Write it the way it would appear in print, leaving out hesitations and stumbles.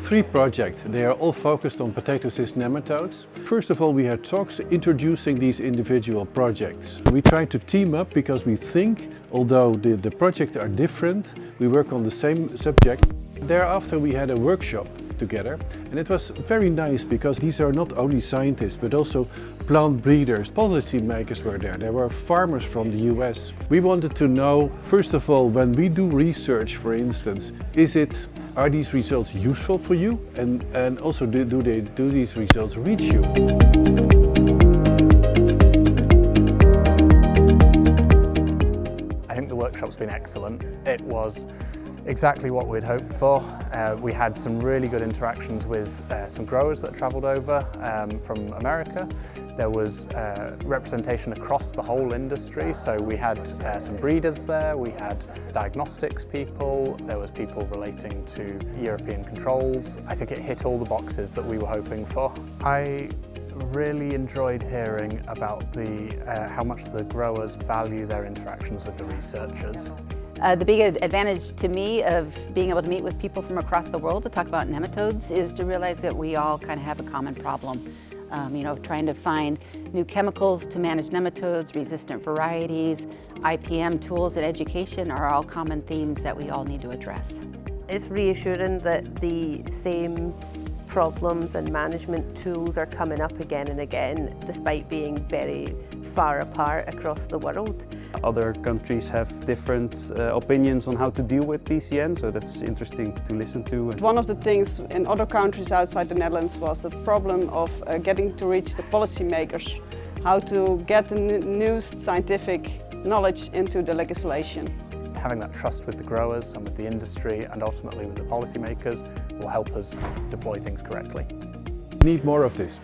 3 projects. They are all focused on potato cyst nematodes. First of all, we had talks introducing these individual projects. We tried to team up because we think, although the projects are different, we work on the same subject. Thereafter, we had a workshop together, and it was very nice because these are not only scientists but also plant breeders. Policymakers were there. There were farmers from the US. We wanted to know, first of all, when we do research, for instance, are these results useful for you, and also do these results reach you? I think the workshop's been excellent. It was exactly what we'd hoped for. We had some really good interactions with some growers that travelled over from America. There was representation across the whole industry, so we had some breeders there, we had diagnostics people, there was people relating to European controls. I think it hit all the boxes that we were hoping for. I really enjoyed hearing about how much the growers value their interactions with the researchers. The big advantage to me of being able to meet with people from across the world to talk about nematodes is to realize that we all kind of have a common problem. Trying to find new chemicals to manage nematodes, resistant varieties, IPM tools and education are all common themes that we all need to address. It's reassuring that the same problems and management tools are coming up again and again, despite being very far apart across the world. Other countries have different opinions on how to deal with PCN, so that's interesting to listen to. One of the things in other countries outside the Netherlands was the problem of getting to reach the policymakers, how to get the newest scientific knowledge into the legislation. Having that trust with the growers and with the industry and ultimately with the policymakers will help us deploy things correctly. We need more of this.